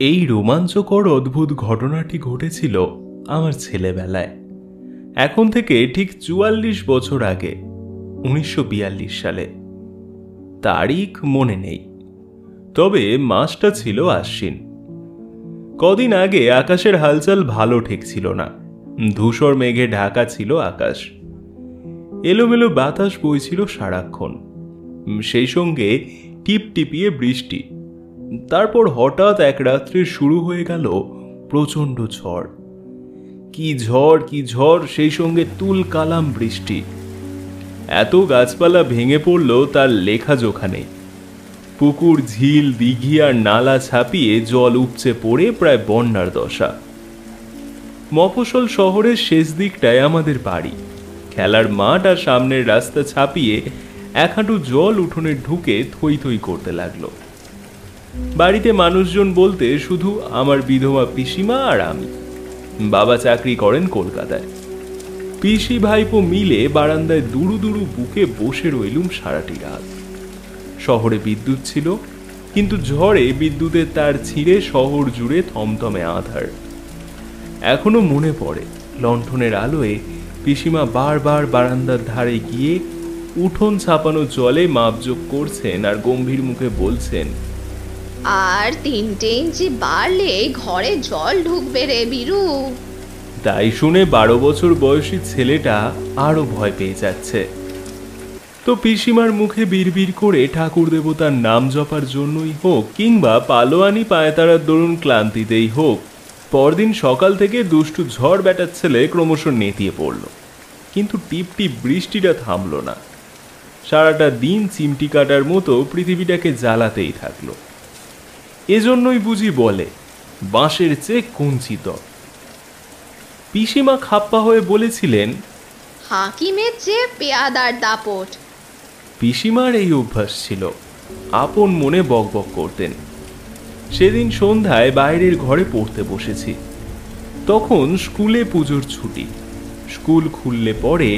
এই রোমাঞ্চকর অদ্ভুত ঘটনাটি ঘটেছিল আমার ছেলেবেলায়, এখন থেকে ঠিক ৪৪ বছর আগে, ১৯৪২ সালে। তারিখ মনে নেই, তবে মাসটা ছিল আশ্বিন। কদিন আগে আকাশের হালচাল ভালো ঠেকছিল না, ধূসর মেঘে ঢাকা ছিল আকাশ, এলোমেলো বাতাস বইছিল সারাক্ষণ, সেই সঙ্গে টিপটিপিয়ে বৃষ্টি। তারপর হঠাৎ এক রাত্রে শুরু হয়ে গেল প্রচণ্ড ঝড়। কি ঝড়, সেই সঙ্গে তুল কালাম বৃষ্টি। এত গাছপালা ভেঙে পড়ল তার লেখাজোখা নেই। পুকুর, ঝিল, দিঘি আর নালা ছাপিয়ে জল উপচে পড়ে প্রায় বন্যার দশা। মফস্বল শহরের শেষ দিকটায় আমাদের বাড়ি। খেলার মাঠ আর সামনের রাস্তা ছাপিয়ে এক হাঁটু জল উঠোনে ঢুকে থই থই করতে লাগলো। বাড়িতে মানুষজন বলতে শুধু আমার বিধবা পিসিমা আর আমি। বাবা চাকরি করেন কলকাতায়। পিসি ভাইপো মিলে বারান্দায় দুরু দুরু বুকে বসে রইলুম সারাটি রাত। শহরে বিদ্যুৎ ছিল, কিন্তু ঝড়ে বিদ্যুতের তার ছিঁড়ে শহর জুড়ে থমথমে আঁধার। এখনো মনে পড়ে, লণ্ঠনের আলোয় পিসিমা বারবার বারান্দার ধারে গিয়ে উঠোন ছাপানো জলে মাপজোক করছেন আর গম্ভীর মুখে বলছেন, আর ৩ ইঞ্চি বাড়লে ঘরে জল ঢুকবে রে বীরু। তাই শুনে ১২ বছর বয়সী ছেলেটা আরো ভয় পেয়ে যাচ্ছে। তো পিসিমার মুখে বিড়বিড় করে ঠাকুর দেবতার নাম জপার জন্যই হোক, কিংবা পালোয়ানি পায়তারার দরুন ক্লান্তিতেই হোক, পরদিন সকাল থেকে দুষ্টু ঝড় ব্যাটার ছেলে ক্রমশ নেতিয়ে পড়ল। কিন্তু টিপ টিপ বৃষ্টিটা থামল না। সারাটা দিন চিমটি কাটার মতো পৃথিবীটাকে জ্বালাতেই থাকলো। এজন্যই বুঝি বলে, বাঁশের চেয়ে কুঞ্চিত। পিসিমা খাপ্পা হয়ে বলেছিলেন, হাকিমের চেয়ে পেয়াদার দাপট। পিসিমার এই অভ্যাস ছিল, আপন মনে বকবক করতেন। সেদিন সন্ধ্যায় বাইরের ঘরে পড়তে বসেছি। তখন স্কুলে পুজোর ছুটি। স্কুল খুললে পরে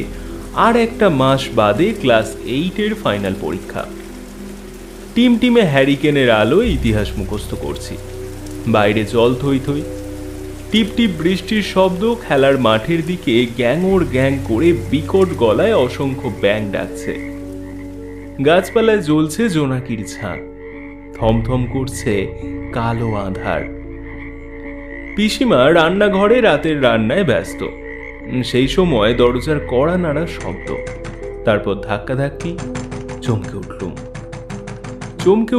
আর একটা মাস বাদে ক্লাস 8-এর ফাইনাল পরীক্ষা। টিমটিমে হ্যারিকেনের আলোয় ইতিহাস মুখস্থ করছি। বাইরে জল থই থই, টিপ টিপ বৃষ্টির শব্দ, খেলার মাঠের দিকে গ্যাংওর গ্যাং করে বিকট গলায় অসংখ্য ব্যাঙ ডাকছে। গাছপালায় জ্বলছে জোনাকির ঝাঁক, থমথম করছে কালো আঁধার। পিসিমা রান্নাঘরে রাতের রান্নায় ব্যস্ত। সেই সময় দরজার কড়া নাড়ার শব্দ, তারপর ধাক্কাধাক্কি। চমকে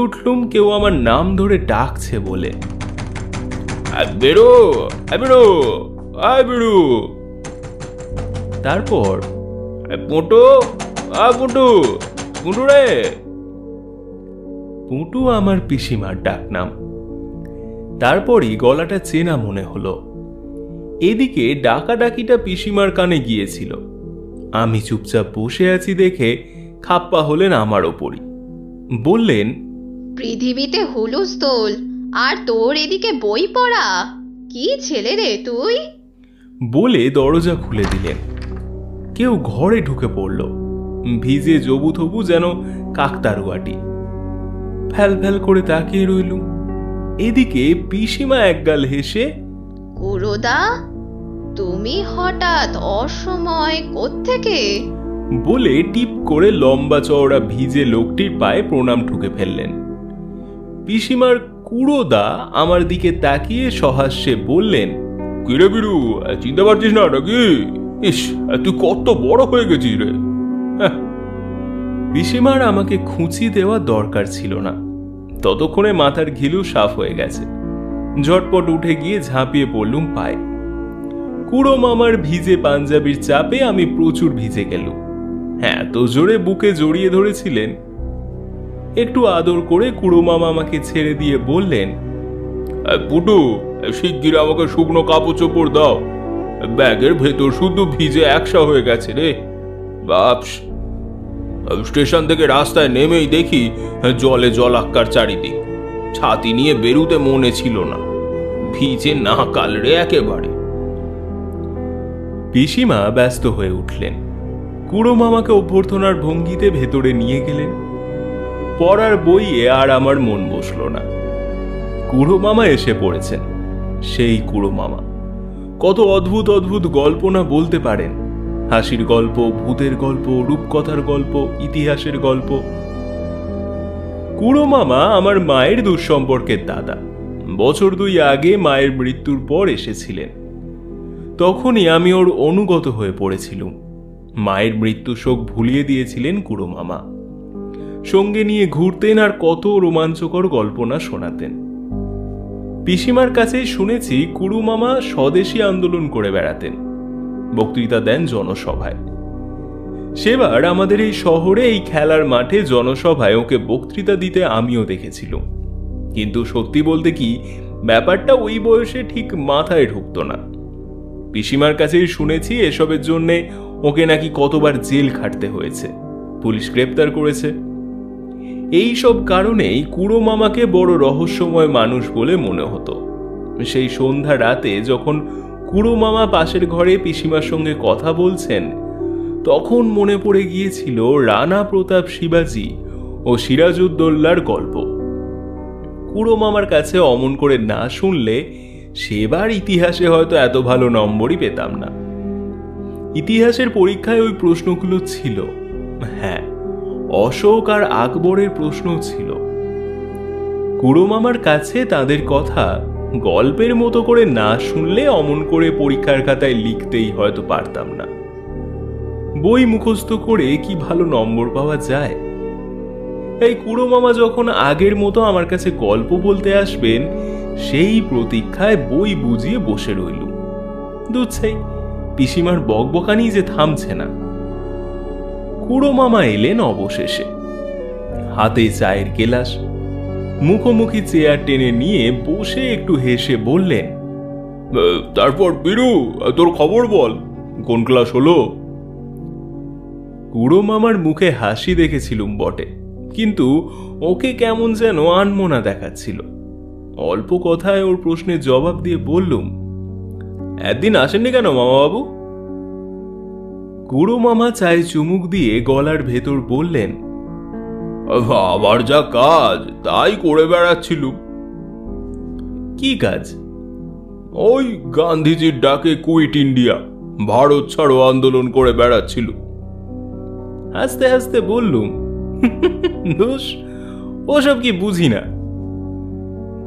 উঠলুম কেউ আমার নাম ধরে ডাকছে বলে। তারপর পুটু আমার পিসিমার ডাক নাম। তারপরই গলাটা চেনা মনে হলো। এদিকে ডাকাডাকিটা পিসিমার কানে গিয়েছিল। আমি চুপচাপ বসে আছি দেখে খাপ্পা হলেন আমার ওপরই। বললেন, পৃথিবীতে হুলস্থুল, আর তোর এদিকে বই পড়া। কি ছেলে রে তুই? বলে দরজা খুলে দিলেন। কেউ ঘরে ঢুকে পড়ল, ভিজে জবুথবু যেন কাকতারুয়াটি। ফ্যাল ফ্যাল করে তাকিয়ে রইলুম। এদিকে পিসিমা একগাল হেসে, কুরুদা, তুমি হঠাৎ অসময় কোত্থেকে? বলে টিপ করে লম্বা চওড়া ভিজে লোকটির পায়ে প্রণাম ঠুকে ফেললেন। পিসিমার কুড়োদা আমার দিকে তাকিয়ে সহাস্যে বললেন, কিরে বিরু, চিনতে পারছিস না নাকি? ইস, তুই কত বড় হয়ে গেছিস রে। পিসিমার আমাকে খুঁচি দেওয়া দরকার ছিল না, ততক্ষণে মাথার ঘিলু সাফ হয়ে গেছে। ঝটপট উঠে গিয়ে ঝাঁপিয়ে পড়লুম পায়ে। কুড়ো মামার ভিজে পাঞ্জাবির চাপে আমি প্রচুর ভিজে গেলুম। হ্যাঁ, তো জোরে বুকে জড়িয়ে ধরেছিলেন। একটু আদর করে কুড়ো মামা আমাকে ছেড়ে দিয়ে বললেন, পুটু, শিগগির আমাকে শুকনো কাপড় চোপড় দাও, ব্যাগের ভেতর শুধু ভিজে একসা হয়ে গেছে রে। বাপস, স্টেশন থেকে রাস্তায় নেমেই দেখি জলে জলাক্কার চারিদিক। ছাতি নিয়ে বেরুতে মনে ছিল না, ভিজে না কাল রে একেবারে। পিসিমা ব্যস্ত হয়ে উঠলেন। কুড়ো মামাকে অভ্যর্থনার ভঙ্গিতে ভেতরে নিয়ে গেলেন। পড়ার বইয়ে আর আমার মন বসল না। কুড়ো মামা এসে পড়েছেন। সেই কুড়ো মামা কত অদ্ভুত অদ্ভুত গল্প না বলতে পারেন। হাসির গল্প, ভূতের গল্প, রূপকথার গল্প, ইতিহাসের গল্প। কুড়ো মামা আমার মায়ের দুঃসম্পর্কের দাদা। বছর 2 আগে মায়ের মৃত্যুর পর এসেছিলেন। তখনই আমি ওর অনুগত হয়ে পড়েছিলুম। মায়ের মৃত্যু শোক ভুলিয়ে দিয়েছিলেন কুড়ো মামা। সঙ্গে নিয়ে ঘুরতেন আর কত রোমাঞ্চকর গল্প না শোনাতেন। পিসিমার কাছেই শুনেছি কুড়ো মামা স্বদেশী আন্দোলন করে বেড়াতেন, বক্তৃতা দেন জনসভায়। সেবার আমাদের এই শহরে এই খেলার মাঠে জনসভায় ওকে বক্তৃতা দিতে আমিও দেখেছিলাম। কিন্তু সত্যি বলতে কি, ব্যাপারটা ওই বয়সে ঠিক মাথায় ঢুকতো না। পিসিমার কাছেই শুনেছি এসবের জন্যে ওকে নাকি কতবার জেল খাটতে হয়েছে, পুলিশ গ্রেপ্তার করেছে। এই সব কারণেই কুড়ো মামাকে বড় রহস্যময় মানুষ বলে মনে হতো। সেই সন্ধ্যা রাতে যখন কুড়ো মামা পাশের ঘরে পিসিমার সঙ্গে কথা বলছেন, তখন মনে পড়ে গিয়েছিল রানা প্রতাপ শিবাজি ও সিরাজউদ্দৌলার গল্প। কুড়ো মামার কাছে অমন করে না শুনলে সেবার ইতিহাসে হয়তো এত ভালো নম্বরই পেতাম না। ইতিহাসের পরীক্ষায় ওই প্রশ্নগুলো ছিল। হ্যাঁ, অশোক আর আকবরের প্রশ্ন ছিল। কুড়ো মামার কাছে তাদের কথা গল্পের মতো করে না শুনলে অমন করে পরীক্ষার খাতায় লিখতেই হয়তো পারতাম না। বই মুখস্থ করে কি ভালো নম্বর পাওয়া যায়? এই কুড়ো মামা যখন আগের মতো আমার কাছে গল্প বলতে আসবেন, সেই প্রতীক্ষায় বই বুঝিয়ে বসে রইলুম। দুচ্ছাই পিসিমার বকবকানি যে থামছে না। কুড়ো মামা এলেন অবশেষে, হাতে চায়ের গেলাস, মুখোমুখি চেয়ার টেনে নিয়ে বসে একটু হেসে বললেন, তারপর বিরু, তোর খবর বল, কোন ক্লাস হলো? কুড়ো মামার মুখে হাসি দেখেছিলুম বটে, কিন্তু ওকে কেমন যেন আনমনা দেখাচ্ছিল। অল্প কথায় ওর প্রশ্নের জবাব দিয়ে বললুম, একদিন আসেননি কেন মামা বাবু? কুড়ো মামা চায়ে চুমুক দিয়ে গলার ভেতর বললেন, আবার যা কাজ তাই করে বেড়াচ্ছিলুম। কি কাজ? ওই গান্ধীজির ডাকে কুইট ইন্ডিয়া, ভারত ছাড়ো আন্দোলন করে বেড়াচ্ছিল। হাসতে হাসতে বললুম, দোষ, ওসব কি বুঝি না।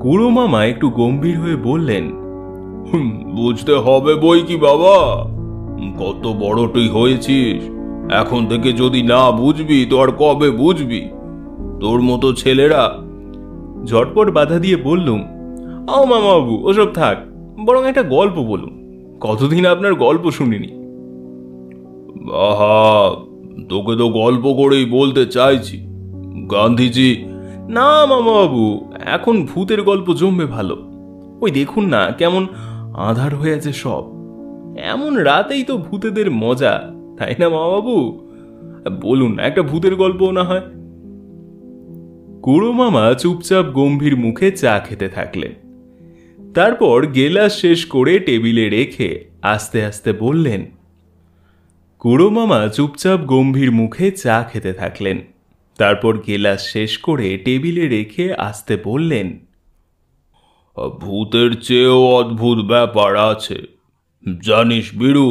কুড়ো মামা একটু গম্ভীর হয়ে বললেন, বুঝতে হবে বই কি বাবা, কত বড় তুই হয়েছিস, এখন থেকে যদি না বুঝবি তো আর কবে বুঝবি? তোর মতো ছেলেরা। ঝটপট বাধা দিয়ে বললুম, আও মামা বাবু, ওসব থাক, বরং একটা গল্প বলুন, কতদিন আপনার গল্প শুনিনি। আহা, তোকে তো গল্প করেই বলতে চাইছি। গান্ধীজি। না মামা বাবু, এখন ভূতের গল্প জমবে ভালো। ওই দেখুন না কেমন আঁধার হয়ে আছে সব, এমন রাতেই তো ভূতেদের মজা, তাই না মামা বাবু? বলুন একটা ভূতের গল্প না হয়। কুড়ো মামা চুপচাপ গম্ভীর মুখে চা খেতে থাকলেন। তারপর গেলাস শেষ করে টেবিলে রেখে আস্তে আস্তে বললেন। কুড়ো মামা চুপচাপ গম্ভীর মুখে চা খেতে থাকলেন। তারপর গেলাস শেষ করে টেবিলে রেখে আস্তে বললেন, ভূতের চেয়েও অদ্ভুত ব্যাপার আছে জানিস বিরু,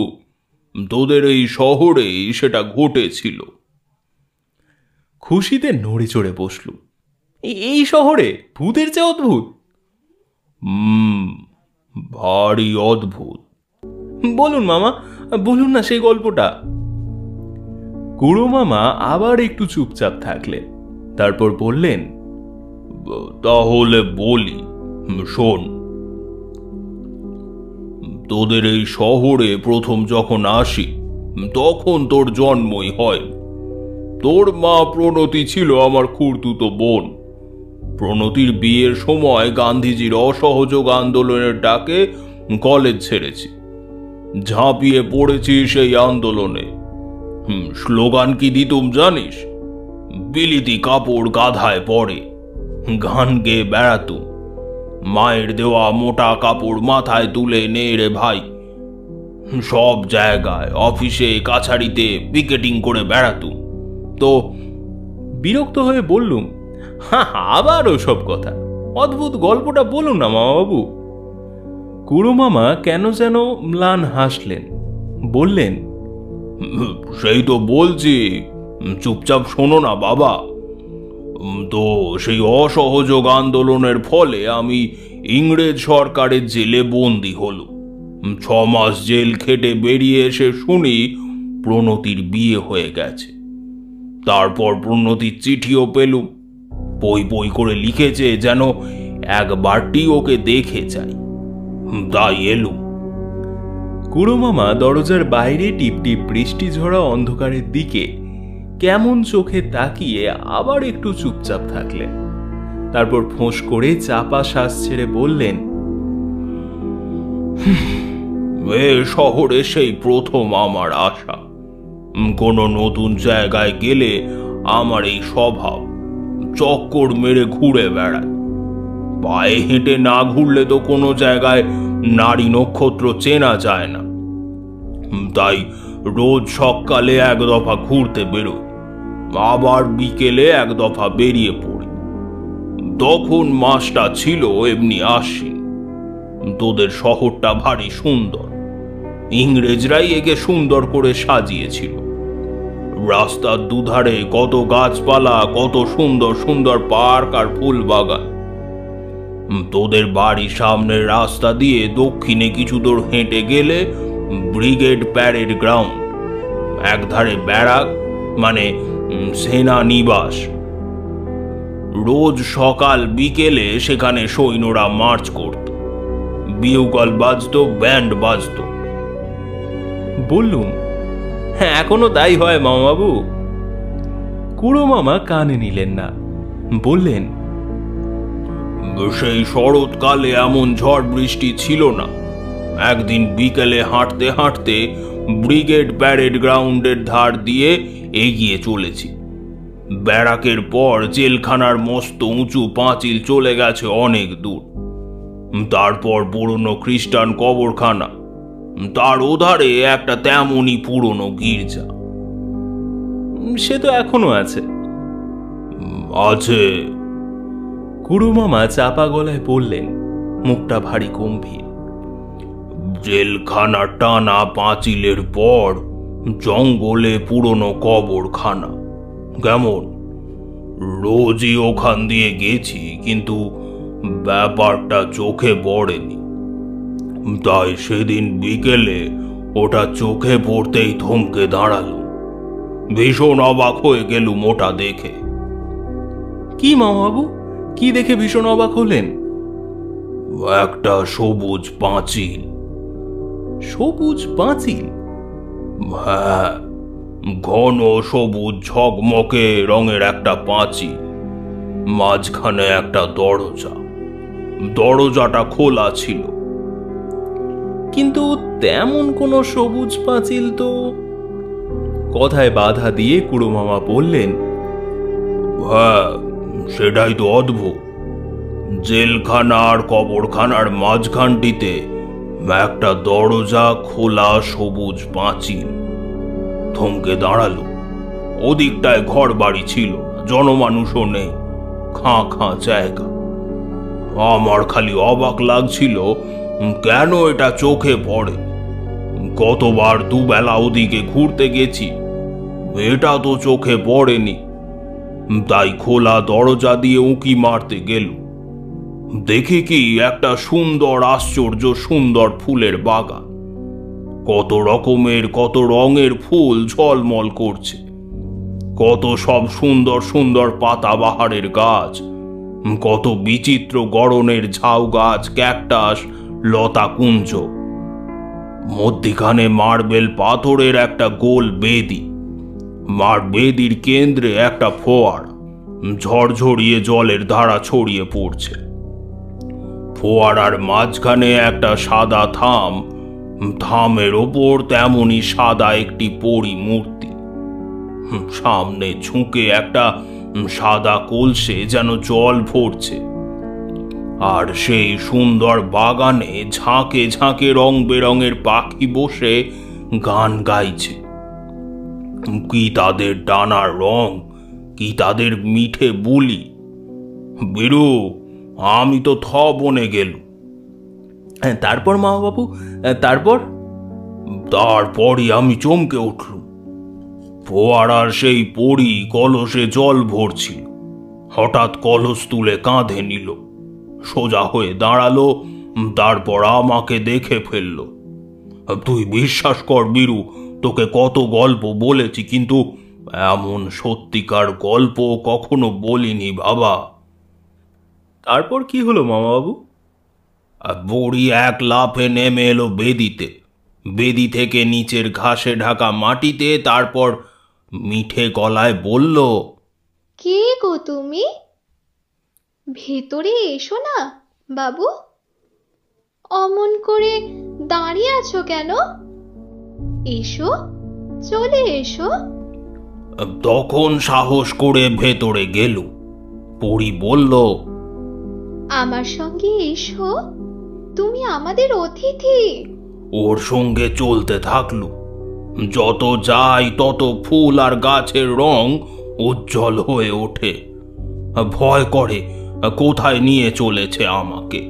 তোদের এই শহরেই সেটা ঘটেছিল। খুশিতে নড়ে চড়ে বসল। এই শহরে ভূতের চেয়ে অদ্ভুত? ভারী অদ্ভুত। বলুন মামা, বলুন না সেই গল্পটা। কুড়ো মামা আবার একটু চুপচাপ থাকলেন। তারপর বললেন, তাহলে বলি, শোন। তোদের এই শহরে প্রথম যখন আসি তখন তোর জন্মই হয়। তোর মা প্রণতি ছিল আমার খুড়তুতো বোন। প্রণতির বিয়ের সময় গান্ধীজির অসহযোগ আন্দোলনের ডাকে কলেজ ছেড়েছি, ঝাঁপিয়ে পড়েছি সেই আন্দোলনে। স্লোগান কি দিতুম জানিস? বিলিতি কাপড় গাধায় পরে, গান গেয়ে বেড়াতুম, মায়ের দেওয়া মোটা কাপড় মাথায় তুলে নে রে ভাই। সব জায়গায়, অফিসে, কাছারিতে পিকেটিং করে বেড়াতুম। তো বিরক্ত হয়ে বললুম, আবার ওসব কথা, অদ্ভুত গল্পটা বলুন না মামাবাবু। কুড়ো মামা কেন যেন ম্লান হাসলেন, বললেন, সেই তো বলছি, চুপচাপ শোনো না বাবা। তো সেই অসহযোগ আন্দোলনের ফলে আমি ইংরেজ সরকারের জেলে বন্দি হলো। 6 মাস জেল খেটে বেরিয়ে এসে শুনি প্রণতির বিয়ে হয়ে গেছে। তারপর প্রণতির চিঠিও পেলুম। পই পই করে লিখেছে যেন একবারটি ওকে দেখে যাই, তাই এলুম। কুড়ো মামা দরজার বাইরে টিপটিপ বৃষ্টি ঝরা অন্ধকারের দিকে কেমন চোখে তাকিয়ে আবার একটু চুপচাপ থাকলেন। তারপর ফোঁস করে চাপা শ্বাস ছেড়ে বললেন, এ শহরে সেই প্রথম আমার আশা। কোনো নতুন জায়গায় গেলে আমার এই স্বভাব, চক্কর মেরে ঘুরে বেড়ায়। পায়ে হেঁটে না ঘুরলে তো কোনো জায়গায় নারী নক্ষত্র চেনা যায় না। তাই রোজ সকালে 1 দফা ঘুরতে বেরোই, আবার বিকেলে 1 দফা বেরিয়ে পড়ি। তখন মাসটা ছিল এমনি আশ্বিন। তোদের শহরটা ভারী সুন্দর, ইংরেজরাই একে সুন্দর করে সাজিয়েছিল। রাস্তার দুধারে কত গাছপালা, কত সুন্দর সুন্দর পার্ক আর ফুল বাগান। তোদের বাড়ির সামনের রাস্তা দিয়ে দক্ষিণে কিছু দূর হেঁটে গেলে ব্রিগেড প্যারেড গ্রাউন্ড, একধারে ব্যারাক মানে সেনা নিবাস। রোজ সকাল বিকেলে সেখানে সৈন্যরা মার্চ করত, বিউগল বাজতো, ব্যান্ড বাজতো। বললুম, হ্যাঁ এখনো তাই হয় মামাবাবু। কুড়ো মামা কানে নিলেন না, বললেন, সেই শরৎকালে এমন ঝড় বৃষ্টি ছিল না। একদিন বিকেলে হাঁটতে হাঁটতে ব্রিগেড প্যারেড গ্রাউন্ডের ধার দিয়ে এগিয়ে চলেছি। ব্যারাকের পর জেলখানার মস্ত উঁচু পাঁচিল চলে গেছে অনেক দূর। তারপর পুরনো খ্রিস্টান কবরখানা, তার ওধারে একটা তেমনই পুরনো গির্জা। সে তো এখনো আছে। আছে। কুড়ো মামা চাপা গলায় বললেন, মুখটা ভারী গম্ভীর। জেলখানা টানা পাঁচিলের পর জঙ্গলে পুরনো কবরখানা। কেমন? রোজই ওখান দিয়ে গেছি, কিন্তু ব্যাপারটা চোখে পড়েনি। তাই সেদিন বিকেলে ওটা চোখে পড়তেই থমকে দাঁড়ালো। ভীষণ অবাক হয়ে গেলুম ওটা দেখে। কি মামাবাবু, কি দেখে ভীষণ অবাক হলেন? একটা সবুজ পাঁচিল। সবুজ পাঁচিল? হ্যাঁ, ঘন সবুজ ঝকমকে রঙের একটা পাঁচিল, মাঝখানে একটা দরজা। দরজাটা খোলা ছিল। কিন্তু তেমন কোনো সবুজ পাঁচিল তো। কথায় বাধা দিয়ে কুড়ো মামা বললেন, হ্যাঁ, সেটাই তো অদ্ভুত। জেলখানা আর কবরখানার মাঝখানটিতে একটা দরজা, খোলা সবুজ পাঁচিল। থমকে দাঁড়ালো। ওদিকটায় ঘর বাড়ি ছিল, জনমানুষও নেই, খাঁ খাঁ জায়গা। আমার খালি অবাক লাগছিল কেন এটা চোখে পড়ে। কতবার দুবেলা ওদিকে ঘুরতে গেছি, এটা তো চোখে পড়েনি। তাই খোলা দরজা দিয়ে উঁকি মারতে গেল। দেখি কি একটা সুন্দর, আশ্চর্য সুন্দর ফুলের বাগান। কত রকমের, কত রঙের ফুল ঝলমল করছে। কত সব সুন্দর সুন্দর পাতাবাহারের গাছ, কত বিচিত্র গড়নের ঝাউ গাছ, ক্যাকটাস, লতা কুঞ্জ। মধ্যিখানে মার্বেল পাথরের একটা গোল বেদি। বেদির কেন্দ্রে একটা ফোয়ারা, ঝরঝরিয়ে জলের ধারা ছড়িয়ে পড়ছে। ফোয়ারার মাঝখানে একটা সাদা থাম, থামের ওপর তেমনই সাদা একটি পরী মূর্তি। সামনে ঝুঁকে একটা সাদা কলসে যেন জল ভরছে। আর সেই সুন্দর বাগানে ঝাঁকে ঝাঁকে রং বেরঙের পাখি বসে গান গাইছে। কি তাদের ডানার রং, কি তাদের মিঠে বুলি। বীরু, আমি তো থ বনে গেলুম। তারপর মামাবাবু, তারপর? তারপরই আমি চমকে উঠলুম। ফোয়ারার সেই পরী কলসে জল ভরছিল। হঠাৎ কলস তুলে কাঁধে নিল, সোজা হয়ে দাঁড়ালো, তারপর আমাকে দেখে ফেলল। তুই বিশ্বাস কর বীরু, তোকে কত গল্প বলেছি, কিন্তু এমন সত্যিকার গল্প কখনো বলিনি বাবা। তারপর কি হলো মামাবাবু? বুড়ি এক লাফে নেমে এলো বেদিতে, বেদি থেকে নিচের ঘাসে ঢাকা মাটিতে, তারপর মিঠে গলায় বলল, কে গো তুমি? ভেতরে এসো না বাবু, অমন করে দাঁড়িয়ে আছো কেন? এসো, চলে এসো। তখন সাহস করে ভেতরে গেল। পরী বলল, আমার সঙ্গে এসো, তুমি আমাদের অতিথি। ওর সঙ্গে চলতে থাকলো। যত যাই তত ফুল আর গাছের রং উজ্জ্বল হয়ে ওঠে। ভয় করে কোথায় নিয়ে চলেছে আমাকে।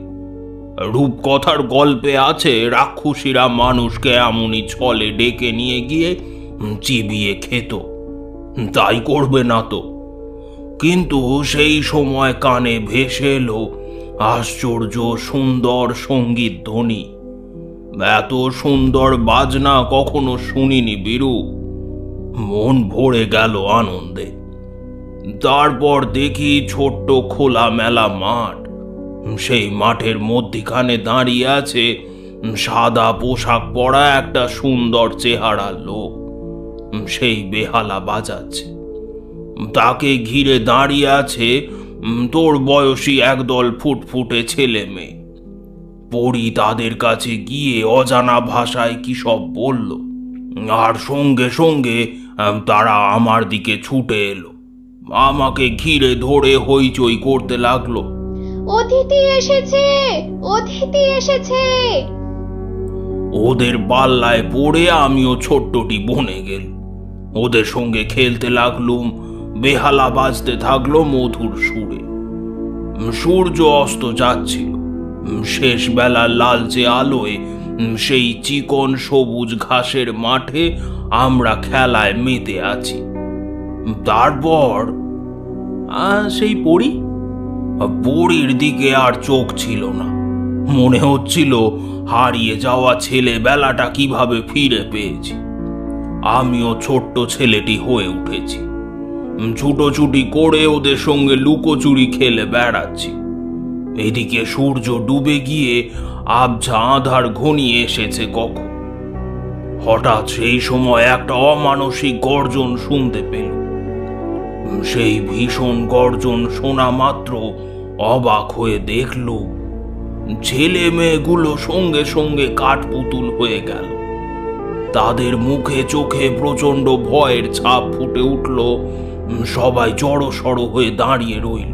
রূপকথার গল্পে আছে, রাক্ষসীরা মানুষকে এমনই ছলে ডেকে নিয়ে গিয়ে চিবিয়ে খেত। তাই করবে না তো? কিন্তু সেই সময় কানে ভেসে এলো আশ্চর্য সুন্দর সঙ্গীত ধ্বনি। এত সুন্দর বাজনা কখনো শুনিনি বীরু। মন ভরে গেল আনন্দে। তারপর দেখি ছোট্ট খোলা মেলা মাঠ। সেই মাঠের মধ্যিখানে দাঁড়িয়ে আছে সাদা পোশাক পরা একটা সুন্দর চেহারা লোক। সেই বেহালা বাজাচ্ছে। তাকে ঘিরে দাঁড়িয়ে আছে তোর বয়সী একদল ফুটফুটে ছেলে মেয়ে। পরী তাদের কাছে গিয়ে অজানা ভাষায় কি সব বলল, আর সঙ্গে সঙ্গে তারা আমার দিকে ছুটে এলো। আমাকে ঘিরে ধরে হইচই করতে লাগলো, অতিথি এসেছে, অতিথি এসেছে। ওদের পাল্লায় পড়ে আমিও ছোট্টটি বনে গেল। ওদের সঙ্গে খেলতে লাগলুম। বেহালা বাজতে থাকলো মধুর সুরে। সূর্য অস্ত যাচ্ছিল। শেষ বেলার লালচে আলোয় সেই চিকন সবুজ ঘাসের মাঠে আমরা খেলায় মেতে আছি। তারপর সেই পরী? পরীর দিকে আর চোখ ছিল না। মনে হচ্ছিল হারিয়ে যাওয়া ছেলেবেলাটা কিভাবে ফিরে পেয়েছি। আমিও ছোট্ট ছেলেটি হয়ে উঠেছি। ছুটোছুটি করে ওদের সঙ্গে লুকোচুরি খেলে বেড়াচ্ছি। এদিকে সূর্য ডুবে গিয়ে আবছা আঁধার ঘনিয়ে এসেছে কখন। হঠাৎ সেই সময় একটা অমানসিক গর্জন শুনতে পেল। সেই ভীষণ গর্জন শোনা মাত্র অবাক হয়ে দেখল ছেলে মেয়েগুলো সঙ্গে সঙ্গে কাঠপুতুল হয়ে গেল। তাদের মুখে চোখে প্রচন্ড ভয়ের ছাপ ফুটে উঠল। সবাই জড়সড় হয়ে দাঁড়িয়ে রইল।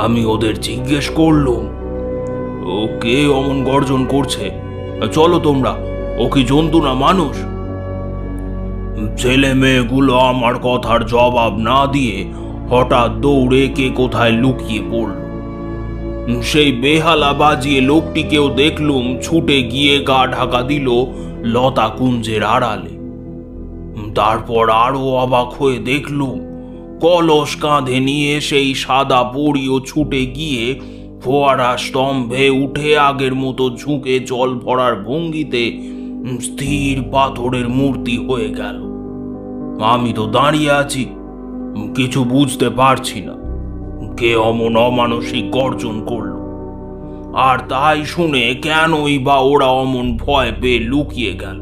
আমি ওদের জিজ্ঞেস করলুম, ও কে অমন গর্জন করছে? চলো তোমরা, ও কি জন্তু না মানুষ? ছেলে মেয়েগুলো আমার কথার জবাব না দিয়ে হঠাৎ দৌড়ে কে কোথায় লুকিয়ে পড়ল। সেই বেহালা বাজিয়ে লোকটিকেও দেখলুম ছুটে গিয়ে গা ঢাকা দিল লতা কুঞ্জের আড়ালে। তারপর আরো অবাক হয়ে দেখলুম কলস কাঁধে নিয়ে সেই সাদা পরীও ছুটে গিয়ে ফোয়ারা স্তম্ভে উঠে আগের মতো ঝুঁকে জল ভরার ভঙ্গিতে স্থির পাথরের মূর্তি হয়ে গেল। আমি তো দাঁড়িয়ে আছি, কিছু বুঝতে পারছি না কে অমন অমানসিক গর্জন করলো, আর তাই শুনে কেনই বা ওরা অমন ভয় পেয়ে লুকিয়ে গেল।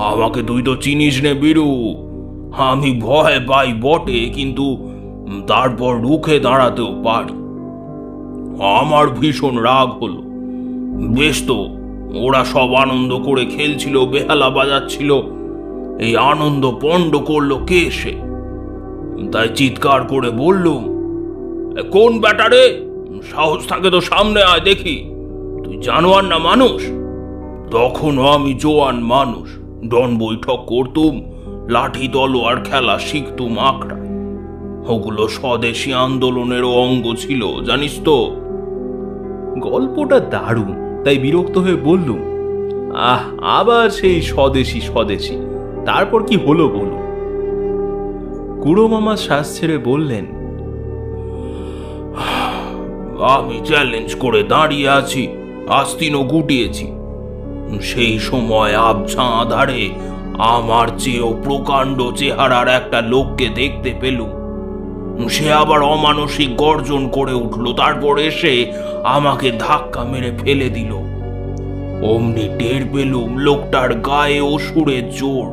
আমাকে তুই তো চিনিস নে বীরু, আমি ভয় পাই বটে, কিন্তু তারপর রুখে দাঁড়াতেও পারি। আমার ভীষণ রাগ হলো। বেশ তো, ওরা সব আনন্দ করে খেলছিল, বেহালা বাজাচ্ছিল, এই আনন্দ পণ্ড করলো কে সে? তাই চিৎকার করে বললুম, কোন ব্যাটারে? সাহস থাকে তো সামনে আয় দেখি, তুই জানোয়ার না মানুষ? তখনও আমি জোয়ান মানুষ, ডন বৈঠক করতুম, লাঠি তলোয়ার খেলা শিখতুম আখড়া। ওগুলো স্বদেশী আন্দোলনেরও অঙ্গ ছিল, জানিস তো। গল্পটা দারুণ, তাই বিরক্ত হয়ে বললুম, আবার সেই স্বদেশী স্বদেশী, তারপর কি হলো বলুন। কুড়ো মামা শ্বাস ছেড়ে বললেন, আমি চ্যালেঞ্জ করে দাঁড়িয়ে আছি, আস্তিনও গুটিয়েছি। সেই সময় আবছা আধারে আমার চেয়েও প্রকাণ্ড চেহারার একটা লোককে দেখতে পেলুম। সে আবার অমানসিক গর্জন করে উঠল, তারপর এসে আমাকে ধাক্কা মেরে ফেলে দিল। অমনি টের পেলুম লোকটার গায়ে অসুরের জোর।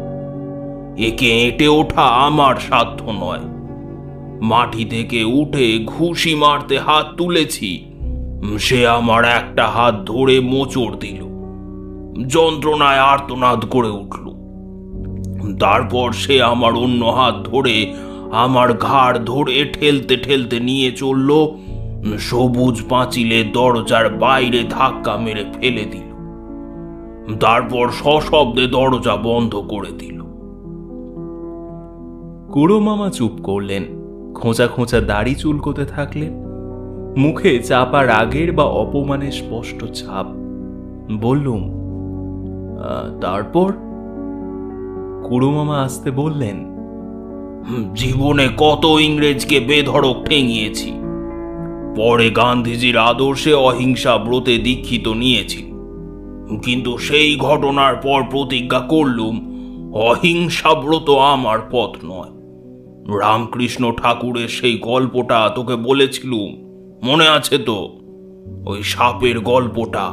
একে এঁটে ওঠা আমার সাধ্য নয়। মাটি থেকে উঠে ঘুষি মারতে হাত তুলেছি, সে আমার একটা হাত ধরে মোচড় দিল। যন্ত্রণায় আর্তনাদ করে উঠল। তারপর সে আমার অন্য হাত ধরে আমার ঘাড় ধরে ঠেলতে ঠেলতে নিয়ে চলল সবুজ পাঁচিলের দরজার বাইরে, ধাক্কা মেরে ফেলে দিল। তারপর সশব্দে দরজা বন্ধ করে দিল। কুড়ো মামা চুপ করলেন, খোঁচা খোঁচা দাড়ি চুলকোতে থাকলেন, মুখে চাপা রাগের বা অপমানের স্পষ্ট ছাপ। বললুম, তারপর? কুড়ো মামা আসতে বললেন, জীবনে কত ইংরেজকে বেধড়ক ঠেঙিয়েছি। পরে গান্ধীজির আদর্শে অহিংসা ব্রতে দীক্ষিত নিয়েছি, কিন্তু সেই ঘটনার পর প্রতিজ্ঞা করলুম অহিংসা ব্রত আমার পথ নয়। রামকৃষ্ণ ঠাকুরের সেই গল্পটা তোকে বলেছিলুম, মনে আছে তো? ওই সাপের গল্পটা।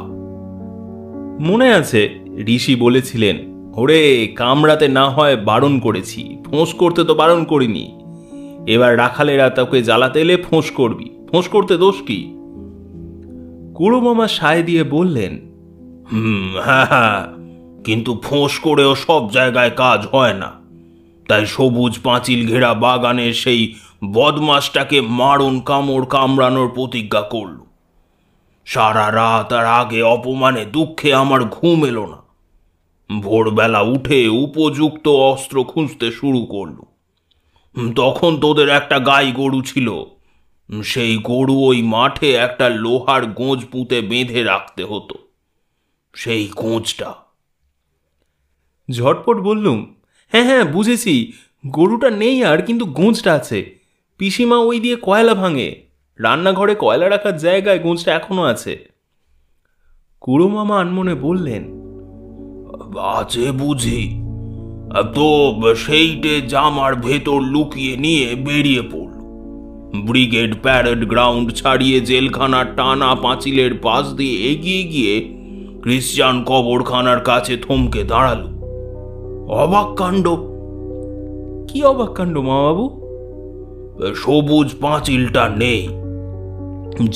মনে আছে, ঋষি বলেছিলেন, ওরে কামড়াতে না হয় বারণ করেছি, ফোঁস করতে তো বারণ করিনি। এবার রাখালেরা তোকে জ্বালাতে এলে ফোঁস করবি, ফোঁস করতে দোষ কি? কুড়ো মামা সায় দিয়ে বললেন, হ্যাঁ, কিন্তু ফোঁস করেও সব জায়গায় কাজ হয় না। তাই সবুজ পাঁচিল ঘেরা বাগানের সেই বদমাসটাকে মারণ কামড় কামড়ানোর প্রতিজ্ঞা করল। সারা রাত আর আগে অপমানে দুঃখে আমার ঘুম এলো না। ভোরবেলা উঠে উপযুক্ত অস্ত্র খুঁজতে শুরু করল। তখন তোদের একটা গাই গরু ছিল। সেই গরু ওই মাঠে একটা লোহার গোঁজ পুঁতে বেঁধে রাখতে হতো। সেই গোঁজটা। ঝটপট বললুম, হ্যাঁ বুঝেছি, গরুটা নেই আর, কিন্তু গোঁজটা আছে। পিসিমা ওই দিয়ে কয়লা ভাঙে, রান্নাঘরে কয়লা রাখার জায়গায় গোঁজটা এখনো আছে। কুড়ো মামা আনমনে বললেন, আছে বুঝি? তো সেইটে জামার ভেতর লুকিয়ে নিয়ে বেরিয়ে পড়ল। ব্রিগেড প্যারেড গ্রাউন্ড ছাড়িয়ে জেলখানার টানা পাঁচিলের পাশ দিয়ে এগিয়ে গিয়ে ক্রিশ্চিয়ান কবরখানার কাছে থমকে দাঁড়ালো। অবাক কাণ্ড! কি অবাক কাণ্ড মামাবাবু? সবুজ পাঁচিলটা নেই।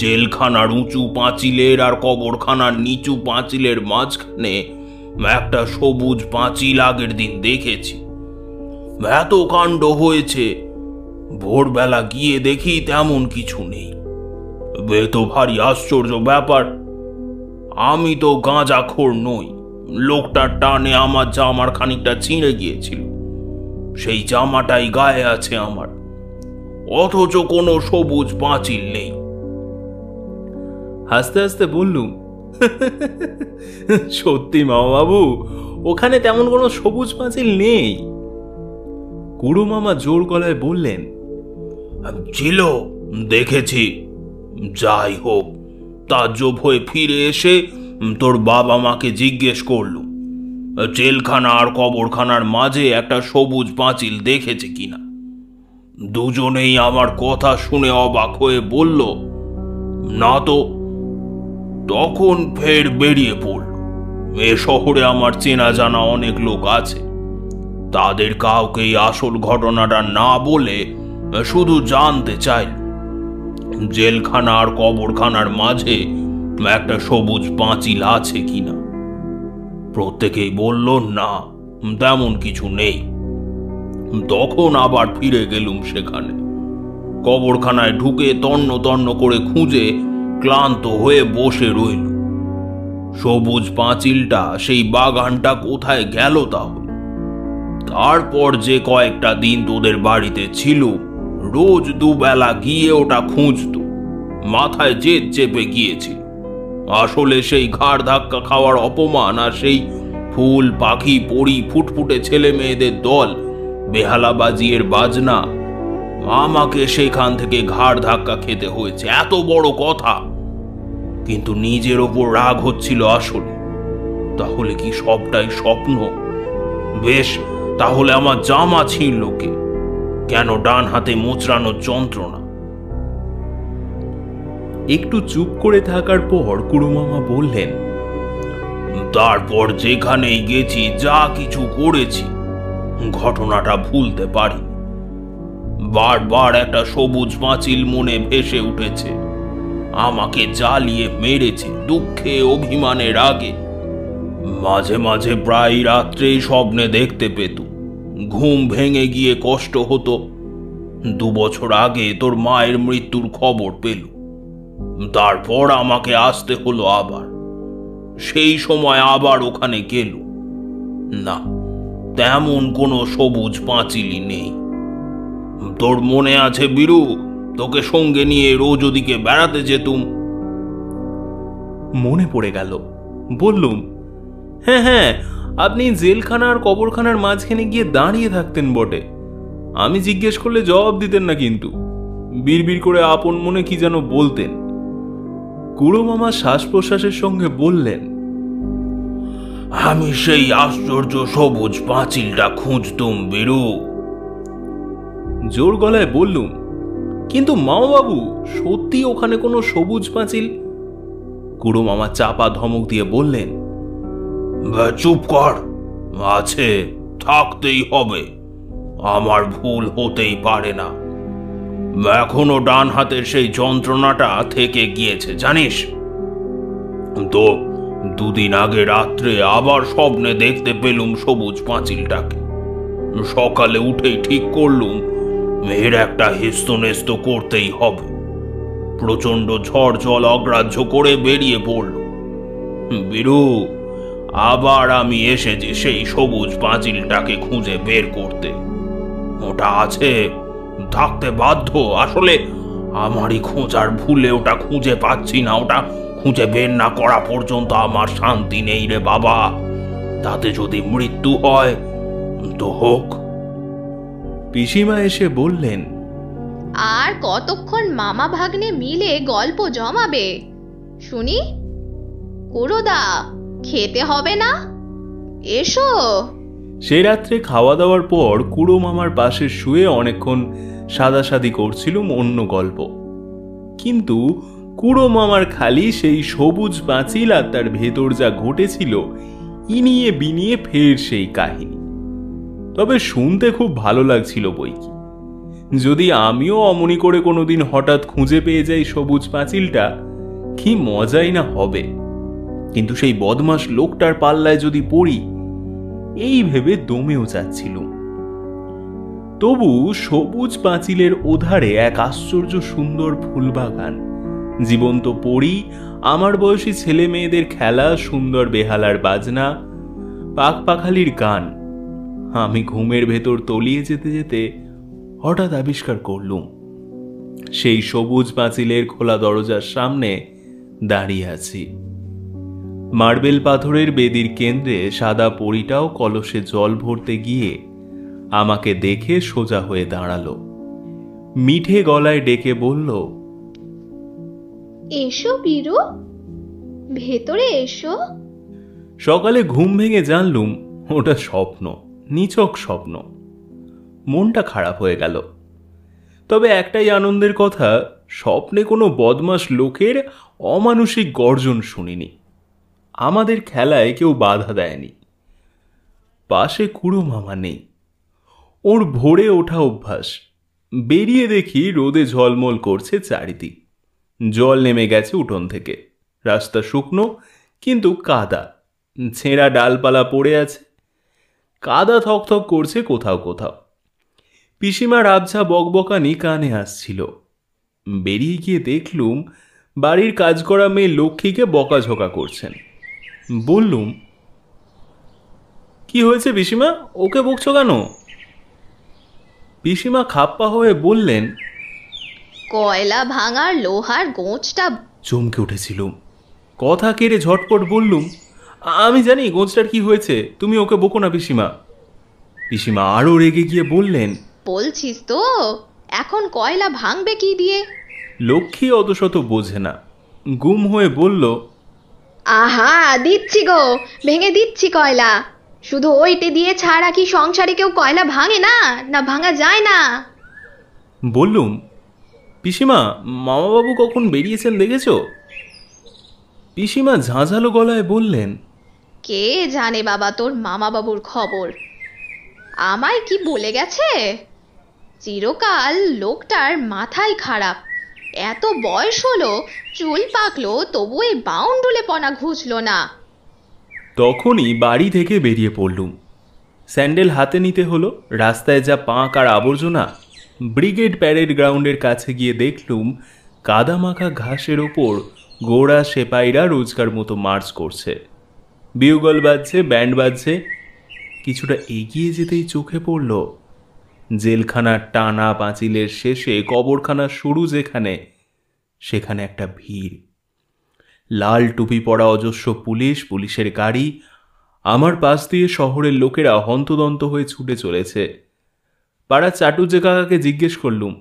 জেলখানার উঁচু পাঁচিলের আর কবরখানার নিচু পাঁচিলের মাঝখানে একটা সবুজ পাঁচিল আগের দিন দেখেছি। এত কাণ্ড হয়েছে, ভোরবেলা গিয়ে দেখি তেমন কিছু নেই। এ তো ভারী আশ্চর্য ব্যাপার। আমি তো গাঁজাখোর নই। লোকটার টানে আমার জামার খানিকটা ছিঁড়ে গিয়েছিল, সেই জামাটাই গায়ে আছে আমার, অথচ কোনো সবুজ পাঁচিল নেই। হাসতে হাসতে বললুম, সত্যি মামাবাবু, ওখানে তেমন কোনো সবুজ পাঁচিল নেই। কুড়ো মামা জোর গলায় বললেন, ছিল, দেখেছি। যাই হোক, তাজ্জব হয়ে ফিরে এসে তোর বাবা মাকে জিজ্ঞেস করলুম জেলখানা আর কবরখানার মাঝে একটা সবুজ পাঁচিল দেখেছে কিনা। দুজনেই আমার কথা শুনে অবাক হয়ে বলল, না তো। তখন ফের বেরিয়ে পড়ল। এ শহরে আমার চেনা জানা অনেক লোক আছে। তাদের কাউকেই আসল ঘটনাটা না বলে শুধু জানতে চাইল জেলখানা আর কবরখানার মাঝে একটা সবুজ পাঁচিল আছে কিনা। প্রত্যেকেই বলল না, তেমন কিছু নেই। তখন আবার ফিরে গেলুম সেখানে। কবরখানায় ঢুকে তন্ন তন্ন করে খুঁজে ক্লান্ত হয়ে বসে রইল। সবুজ পাঁচিলটা, সেই বাগানটা কোথায় গেল তাহলে? তারপর যে কয়েকটা দিন তোদের বাড়িতে ছিল, রোজ দুবেলা গিয়ে ওটা খুঁজত, মাথায় জেদ চেপে গিয়েছিল। আসলে সেই ঘাড় ধাক্কা খাওয়ার অপমান আর সেই ফুল পাখি পরি ফুটফুটে ছেলে মেয়েদের দল বেহালা বাজিয়ের বাজনা, আমাকে সেখান থেকে ঘাড় ধাক্কা খেতে হয়েছে। এত বড় কথা, কিন্তু নিজের ওপর রাগ হচ্ছিল আসলে। তাহলে কি সবটাই স্বপ্ন? বেশ, তাহলে আমার জামা ছিঁড়ল কে? কেন ডান হাতে মোচড়ানোর যন্ত্রণা? একটু চুপ করে থাকার পর কুড়ো মামা বললেন, তারপর যেখানেই গেছি, যা কিছু করেছি, ঘটনাটা ভুলতে পারি। বারবার একটা সবুজ পাঁচিল মনে ভেসে উঠেছে, আমাকে জ্বালিয়ে মেরেছে দুঃখে অভিমানে রাগে। মাঝে মাঝে প্রায় রাত্রেই স্বপ্নে দেখতে পেত, ঘুম ভেঙে গিয়ে কষ্ট হতো। 2 বছর আগে তোর মায়ের মৃত্যুর খবর পেল, তারপর আমাকে আসতে হলো আবার। সেই সময় আবার ওখানে গেল। না, তেমন কোনো সবুজ পাঁচিলই নেই। তোর মনে আছে বীরু, তোকে সঙ্গে নিয়ে রোজ ওদিকে বেড়াতে যেতুম? মনে পড়ে গেল। বললুম, হ্যাঁ হ্যাঁ, আপনি জেলখানা আর কবরখানার মাঝখানে গিয়ে দাঁড়িয়ে থাকতেন বটে। আমি জিজ্ঞেস করলে জবাব দিতেন না, কিন্তু বিড়বিড় করে আপন মনে কি যেন বলতেন। কুড়ো মামা শ্বাস প্রশ্বাসের সঙ্গে বললেন, আমি সেই আশ্চর্য সবুজ পাঁচিলটা খুঁজতুম বীরু। জোর গলায় বললুম, কিন্তু মামাবাবু, সত্যি ওখানে কোনো সবুজ পাঁচিল? কুড়ো মামা চাপা ধমক দিয়ে বললেন, চুপ কর, আছে, থাকতেই হবে। আমার ভুল হতেই পারে না। এখনো ডান হাতের সেই যন্ত্রণাটা থেকে গিয়েছে, জানিস তো? 2 দিন আগে রাত্রে আবার স্বপ্নে দেখতে পেলুম সবুজ পাঁচিলটাকে। সকালে উঠেই ঠিক করলুম এর একটা হেস্তনেস্ত করতেই হবে। প্রচন্ড ঝড় জল অগ্রাহ্য করে বেরিয়ে পড়ল। বীরু, আবার আমি এসেছি সেই সবুজ পাঁচিলটাকে খুঁজে বের করতে। ওটা আছে, থাকতে বাধ্য। আসলে আমারই খোঁজার ভুলে ওটা খুঁজে পাচ্ছি না। ওটা খুঁজে বের না করা পর্যন্ত আমার শান্তি নেই রে বাবা। তাতে যদি মৃত্যু হয় তো হোক। পিসিমা এসে বললেন, আর কতক্ষণ মামা ভাগ্নে মিলে গল্প জমাবে শুনি? কুড়োদা, খেতে হবে না? এসো। সে রাত্রে খাওয়া দাওয়ার পর কুড়ো মামার পাশে শুয়ে অনেকক্ষণ সাদাসাদি করছিলুম অন্য গল্প। কিন্তু কুড়ো মামার খালি সেই সবুজ পাঁচিল আর তার ভেতর যা ঘটেছিল ইনিয়ে বিনিয়ে ফের সেই কাহিনী। তবে শুনতে খুব ভালো লাগছিল বইকি। যদি আমিও অমনি করে কোনোদিন হঠাৎ খুঁজে পেয়ে যাই সবুজ পাঁচিলটা, কি মজাই না হবে। কিন্তু সেই বদমাস লোকটার পাল্লায় যদি পড়ি, এই ভেবে দমেও যাচ্ছিল। তবু সবুজ পাঁচিলের ওধারে এক আশ্চর্য সুন্দর ফুলবাগান, জীবন্ত পরী, আমার বয়সী ছেলে মেয়েদের খেলা, সুন্দর বেহালার বাজনা, পাখপাখালির গান। আমি ঘুমের ভেতর তলিয়ে যেতে যেতে হঠাৎ আবিষ্কার করলুম সেই সবুজ পাঁচিলের খোলা দরজার সামনে দাঁড়িয়ে আছি। মার্বেল পাথরের বেদির কেন্দ্রে সাদা পরীটাও কলসে জল ভরতে গিয়ে আমাকে দেখে সোজা হয়ে দাঁড়ালো। মিঠে গলায় ডেকে বলল, এসো বীরু, ভেতরে এসো। সকালে ঘুম ভেঙে জানলুম ওটা স্বপ্ন, নিছক স্বপ্ন। মনটা খারাপ হয়ে গেল। তবে একটাই আনন্দের কথা, স্বপ্নে কোনো বদমাস লোকের অমানুষিক গর্জন শুনিনি। আমাদের খেলায় কেউ বাধা দেয়নি। পাশে কুড়ো মামা নেই। ওর ভোরে ওঠা অভ্যাস। বেরিয়ে দেখি রোদে ঝলমল করছে চারিদিক। জল নেমে গেছে উঠোন থেকে। রাস্তা শুকনো, কিন্তু কাদা। ছেঁড়া ডালপালা পড়ে আছে। কাদা থকথক করছে কোথাও কোথাও। পিসিমার আবঝা বকবকানি কানে আসছিল। বেরিয়ে গিয়ে দেখলুম বাড়ির কাজ করা মেয়ে লক্ষ্মীকে বকাঝকা করছেন। বললুম, কি হয়েছে পিসিমা, ওকে বকছো কেন? পিসিমা খাপ্পা হয়ে বললেন। কয়লা ভাঙার লোহার গোঁচটা। চমকে উঠেছিলুম, কথা কেড়ে ঝটপট বললুম, আমি জানি গোঁচটার কি হয়েছে, তুমি ওকে বকো না পিসিমা। পিসিমা আরও রেগে গিয়ে বললেন, বলছিস তো এখন কয়লা ভাঙবে কি দিয়ে? লক্ষ্মী অত শত বোঝে না, গুম হয়ে বলল, আহা দিচ্ছি গো, ভেঙে দিচ্ছি কয়লা। শুধু ওইটি দিয়ে ছাড়া কি সংসারে কেউ কয়লা ভাঙে না, না ভাঙা যায় না? বললুম, পিসিমা মামাবাবু কখন বেরিয়েছেন দেখেছ? পিসিমা ঝাঁঝালো গলায় বললেন, কে জানে বাবা তোর মামা বাবুর খবর। আমায় কি বলে গেছে, চিরকাল লোকটার মাথায় খারাপ, এত বয়স হলো, চুল পাকলো, তবু এই বাউন্ডুলে পনা ঘুচলো না। তখনই বাড়ি থেকে বেরিয়ে পড়লুম। স্যান্ডেল হাতে নিতে হলো। রাস্তায় যা পাঁক আর আবর্জনা। ব্রিগেড প্যারেড গ্রাউন্ডের কাছে গিয়ে দেখলুম কাদামাখা ঘাসের ওপর গোড়া সেপাইরা রোজকার মতো মার্চ করছে, বিউগল বাজছে, ব্যান্ড বাজছে। কিছুটা এগিয়ে যেতেই চোখে পড়ল জেলখানার টানা পাঁচিলের শেষে কবরখানার শুরু যেখানে, সেখানে একটা ভিড়। লাল টুপি পরা অজস্র পুলিশের গাড়ি। আমার পাশ দিয়ে শহরের লোকেরা হন্তদন্ত হয়ে ছুটে চলেছে। পাড়ার চাটুজ্জে কাকাকে জিজ্ঞেস করলুম,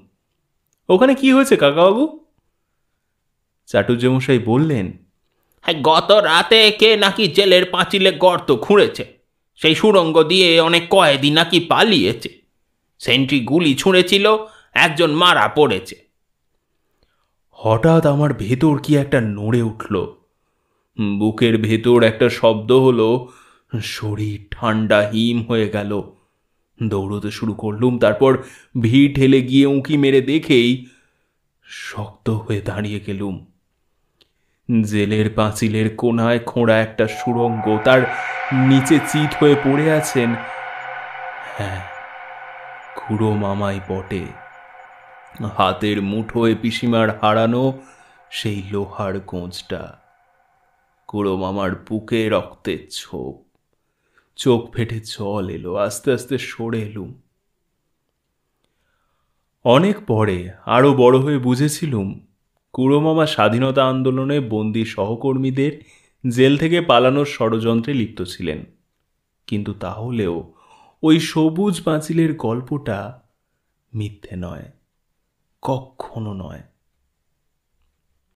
ওখানে কি হয়েছে কাকাবাবু? চাটুজ্জে মশাই বললেন, হ্যাঁ, গত রাতে কে নাকি জেলের পাঁচিলে গর্ত খুঁড়েছে, সেই সুড়ঙ্গ দিয়ে অনেক কয়েদি নাকি পালিয়েছে। সেন্ট্রি গুলি ছুঁড়েছিল, একজন মারা পড়েছে। হঠাৎ আমার ভেতর কি একটা নড়ে উঠল। বুকের ভেতর একটা শব্দ হলো, শরীর ঠান্ডা হিম হয়ে গেল। দৌড়তে শুরু করলুম। তারপর ভিড় ঠেলে গিয়ে উঁকি মেরে দেখেই শক্ত হয়ে দাঁড়িয়ে গেলুম। জেলের পাঁচিলের কোনায় খোঁড়া একটা সুড়ঙ্গ, তার নিচে চিত হয়ে পড়ে আছেন, হ্যাঁ, খুড়ো মামাই বটে। হাতের মুঠোয় পিসিমার হারানো সেই লোহার গোঁজটা। খুড়ো মামার বুকে রক্তের ছোপ। চোখ ফেটে জল এলো। আস্তে আস্তে সরে এলুম। অনেক পরে আরো বড় হয়ে বুঝেছিলুম খুড়ো মামা স্বাধীনতা আন্দোলনে বন্দী সহকর্মীদের জেল থেকে পালানোর ষড়যন্ত্রে লিপ্ত ছিলেন। কিন্তু তাহলেও ওই সবুজ পাঁচিলের গল্পটা মিথ্যে নয়, কখনো নয়।